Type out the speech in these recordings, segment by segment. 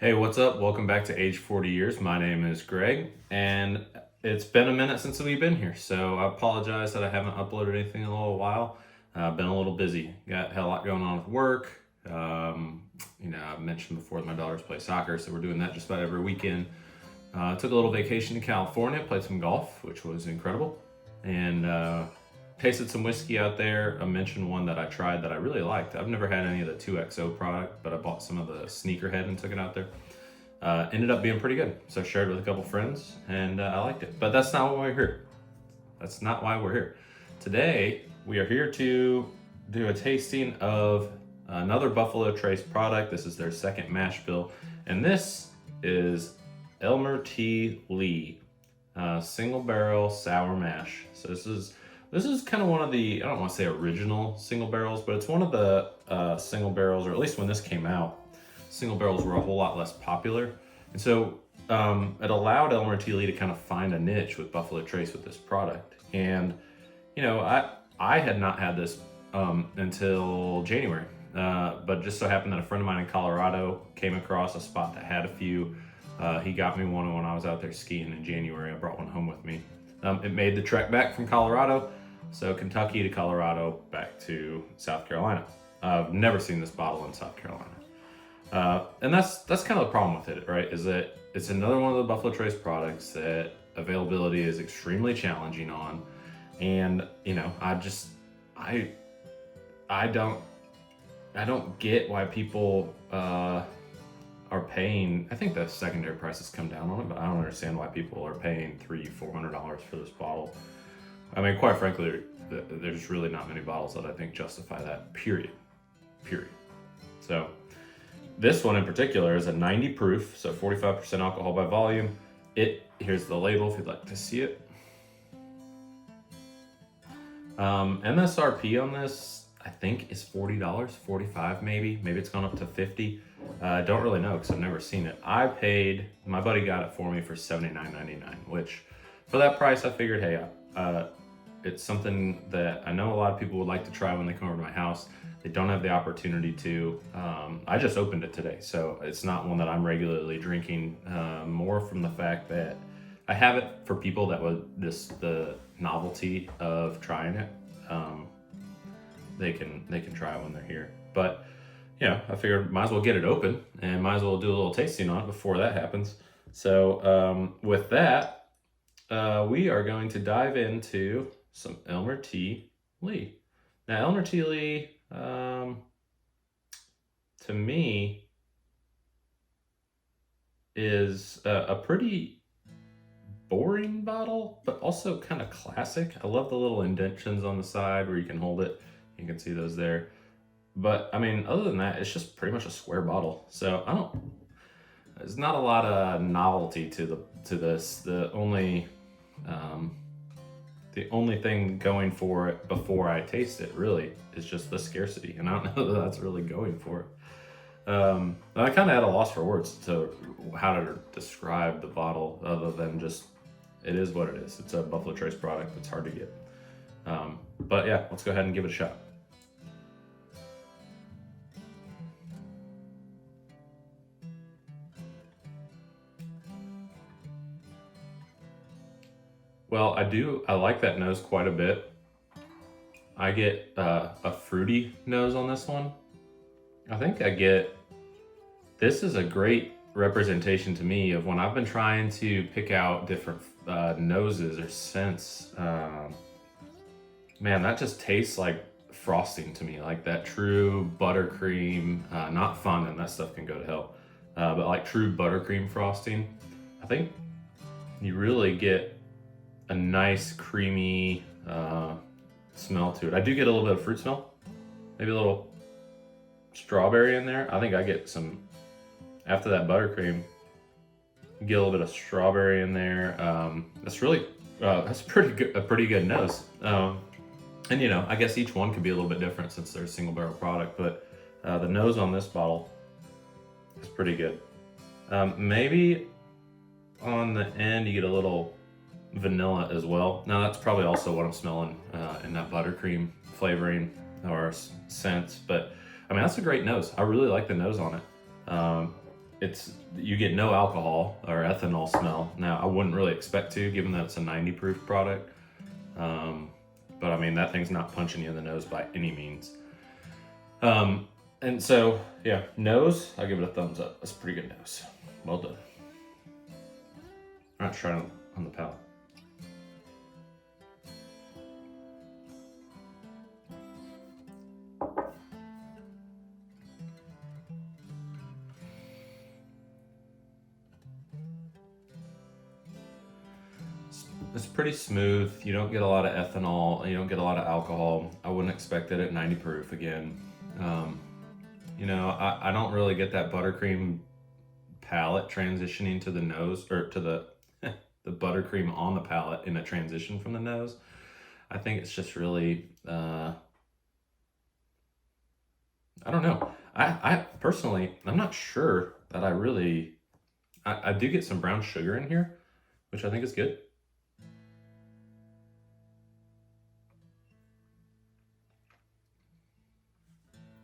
Hey, what's up? Welcome back to Age 40 Years. My name is Greg, and it's been a minute since we've been here, so I apologize that I haven't uploaded anything in a little while. I've been a little busy. Had a lot going on with work. I've mentioned before that my daughters play soccer, so we're doing that just about every weekend. Took a little vacation to California, played some golf, which was incredible, and tasted some whiskey out there. I mentioned one that I tried that I really liked. I've never had any of the 2XO product, but I bought some of the Sneakerhead and took it out there. Ended up being pretty good. So I shared it with a couple friends and I liked it. But that's not why we're here. That's not why we're here. Today, we are here to do a tasting of another Buffalo Trace product. This is their second mash bill. And this is Elmer T. Lee, single barrel sour mash. So this is kind of one of the, I don't want to say original single barrels, but it's one of the single barrels, or at least when this came out, single barrels were a whole lot less popular. And so it allowed Elmer T. Lee to kind of find a niche with Buffalo Trace with this product. And, I had not had this until January. But just so happened that a friend of mine in Colorado came across a spot that had a few. He got me one when I was out there skiing in January. I brought one home with me. It made the trek back from Colorado. So Kentucky to Colorado, back to South Carolina. I've never seen this bottle in South Carolina. And that's kind of the problem with it, right? Is that it's another one of the Buffalo Trace products that availability is extremely challenging on. And, I don't get why people are paying. I think the secondary prices come down on it, but I don't understand why people are paying $300-400 for this bottle. I mean, quite frankly, there's really not many bottles that I think justify that, period. So this one in particular is a 90 proof, so 45% alcohol by volume. Here's the label if you'd like to see it. MSRP on this, I think, is $40, $45 maybe. Maybe it's gone up to $50. I don't really know because I've never seen it. My buddy got it for me for $79.99, which for that price, I figured, hey, it's something that I know a lot of people would like to try when they come over to my house. They don't have the opportunity to. I just opened it today, so it's not one that I'm regularly drinking, more from the fact that I have it for people that would just the novelty of trying it. They can try it when they're here. But I figured might as well get it open and might as well do a little tasting on it before that happens. So with that, we are going to dive into some Elmer T. Lee. Now, Elmer T. Lee, to me, is a pretty boring bottle, but also kind of classic. I love the little indentions on the side where you can hold it. You can see those there. But, I mean, other than that, it's just pretty much a square bottle. So, there's not a lot of novelty to this. The only thing going for it before I taste it really is just the scarcity, and I don't know that that's really going for it. I kind of at a loss for words to how to describe the bottle other than just it is what it is. It's a Buffalo Trace product. It's hard to get. But yeah, let's go ahead and give it a shot. Well, I like that nose quite a bit. I get a fruity nose on this one. I think this is a great representation to me of when I've been trying to pick out different noses or scents. Man, that just tastes like frosting to me, like that true buttercream, not fondant, that stuff can go to hell, but like true buttercream frosting. I think you really get a nice creamy smell to it. I do get a little bit of fruit smell, maybe a little strawberry in there. I think I get some, after that buttercream, you get a little bit of strawberry in there. That's a pretty good nose. And I guess each one could be a little bit different since they're a single barrel product, but the nose on this bottle is pretty good. Maybe on the end you get a little vanilla as well. Now that's probably also what I'm smelling in that buttercream flavoring or scent, but I mean, that's a great nose. I really like the nose on it. you get no alcohol or ethanol smell. Now I wouldn't really expect to, given that it's a 90 proof product. But I mean, that thing's not punching you in the nose by any means. And so, yeah, nose, I'll give it a thumbs up. That's a pretty good nose. Well done. All right, try it on the palate. It's pretty smooth. You don't get a lot of ethanol. You don't get a lot of alcohol. I wouldn't expect it at 90 proof again. I don't really get that buttercream palate transitioning to the nose, or to the the buttercream on the palate in a transition from the nose. I think it's just really, I don't know. I personally, I'm not sure that I do get some brown sugar in here, which I think is good.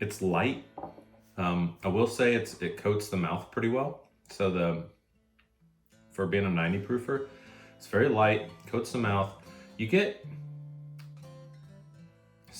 It's light. I will say it coats the mouth pretty well. So for being a 90 proofer, it's very light, coats the mouth.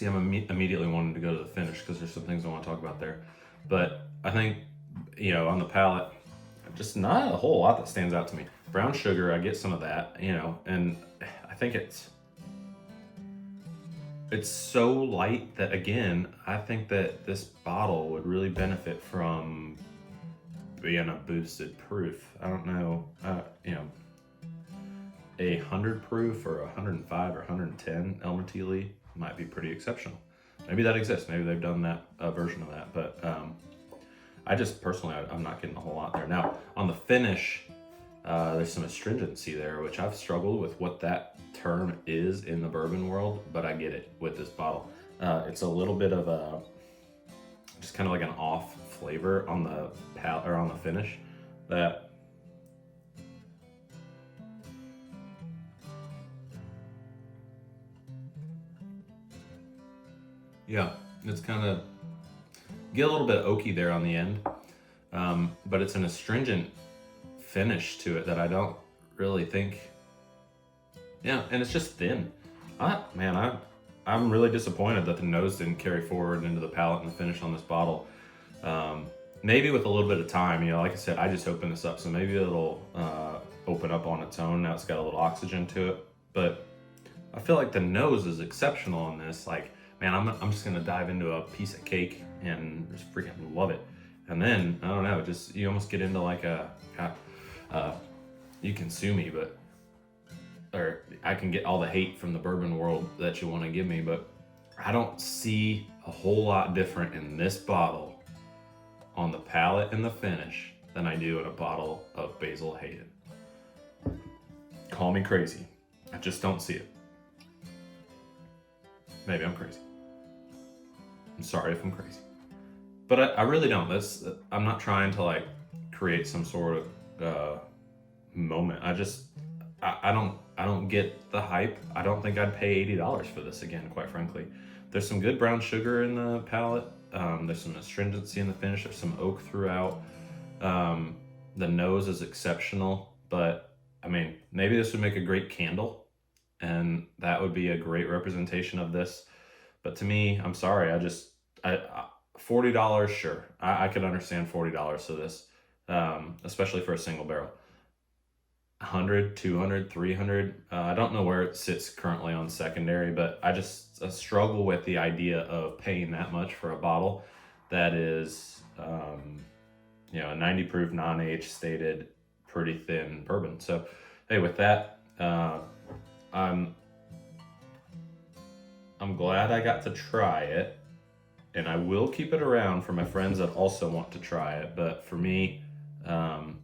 I'm immediately wanting to go to the finish because there's some things I want to talk about there. But I think, on the palate, just not a whole lot that stands out to me. Brown sugar, I get some of that, and I think it's so light that, again, I think that this bottle would really benefit from being a boosted proof. I don't know, a 100 proof or 105 or 110 Elmer T might be pretty exceptional. Maybe that exists. Maybe they've done that version of that. But I just personally, I'm not getting a whole lot there. Now, on the finish, there's some astringency there, which I've struggled with what that term is in the bourbon world, but I get it with this bottle. It's a little bit of just kind of like an off flavor on the palate or on the finish that it's kind of get a little bit oaky there on the end, but it's an astringent finish to it that I don't really think. Yeah, and it's just thin. I'm really disappointed that the nose didn't carry forward into the palate and the finish on this bottle. Maybe with a little bit of time, like I said, I just opened this up, so maybe it'll open up on its own. Now it's got a little oxygen to it, but I feel like the nose is exceptional on this. Like, man, I'm just gonna dive into a piece of cake and just freaking love it. And then, I don't know, just you almost get into like you can sue me, or I can get all the hate from the bourbon world that you want to give me, but I don't see a whole lot different in this bottle on the palate and the finish than I do in a bottle of Basil Hayden. Call me crazy. I just don't see it. Maybe I'm crazy. I'm sorry if I'm crazy. But I really don't. I'm not trying to like create some sort of moment. I don't get the hype. I don't think I'd pay $80 for this again, quite frankly. There's some good brown sugar in the palate. There's some astringency in the finish. There's some oak throughout. The nose is exceptional, but I mean, maybe this would make a great candle, and that would be a great representation of this. But to me, I'm sorry, $40, sure. I could understand $40 for this, especially for a single barrel. 100, 200, 300. I don't know where it sits currently on secondary, but I struggle with the idea of paying that much for a bottle that is, a 90 proof, non-age stated, pretty thin bourbon. So, hey, with that, I'm glad I got to try it, and I will keep it around for my friends that also want to try it. But for me,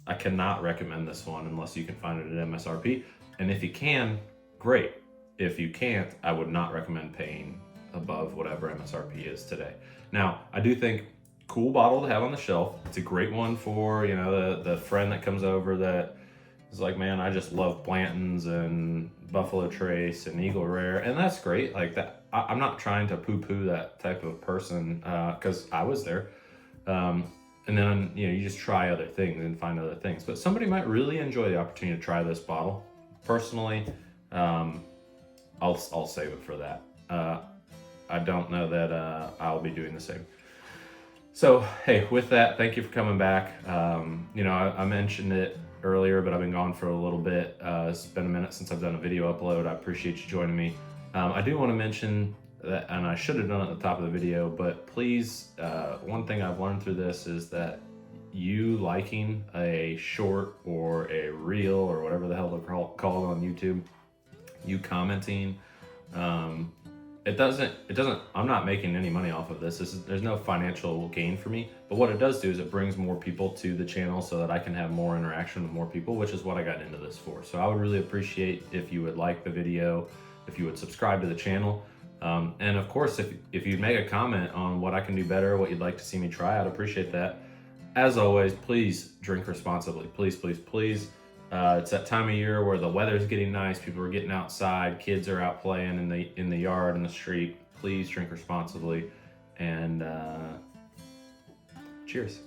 I cannot recommend this one unless you can find it at MSRP. And if you can, great. If you can't, I would not recommend paying above whatever MSRP is today. Now, I do think cool bottle to have on the shelf. It's a great one for, the friend that comes over that is like, man, I just love Blanton's and Buffalo Trace and Eagle Rare. And that's great. Like that, I'm not trying to poo-poo that type of person, because I was there. and then you just try other things and find other things. But somebody might really enjoy the opportunity to try this bottle. Personally, I'll save it for that. I don't know that I'll be doing the same. So hey, with that, thank you for coming back. I mentioned it earlier, but I've been gone for a little bit. It's been a minute since I've done a video upload. I appreciate you joining me. I do want to mention that, and I should have done it at the top of the video, but please, one thing I've learned through this is that you liking a short or a reel or whatever the hell they're called on YouTube, you commenting, it doesn't, I'm not making any money off of this. There's no financial gain for me, but what it does do is it brings more people to the channel so that I can have more interaction with more people, which is what I got into this for. So I would really appreciate if you would like the video, if you would subscribe to the channel. And of course, if you make a comment on what I can do better, what you'd like to see me try, I'd appreciate that. As always, please drink responsibly. Please, please, please. It's that time of year where the weather's getting nice, people are getting outside, kids are out playing in the yard, in the street. Please drink responsibly, and cheers.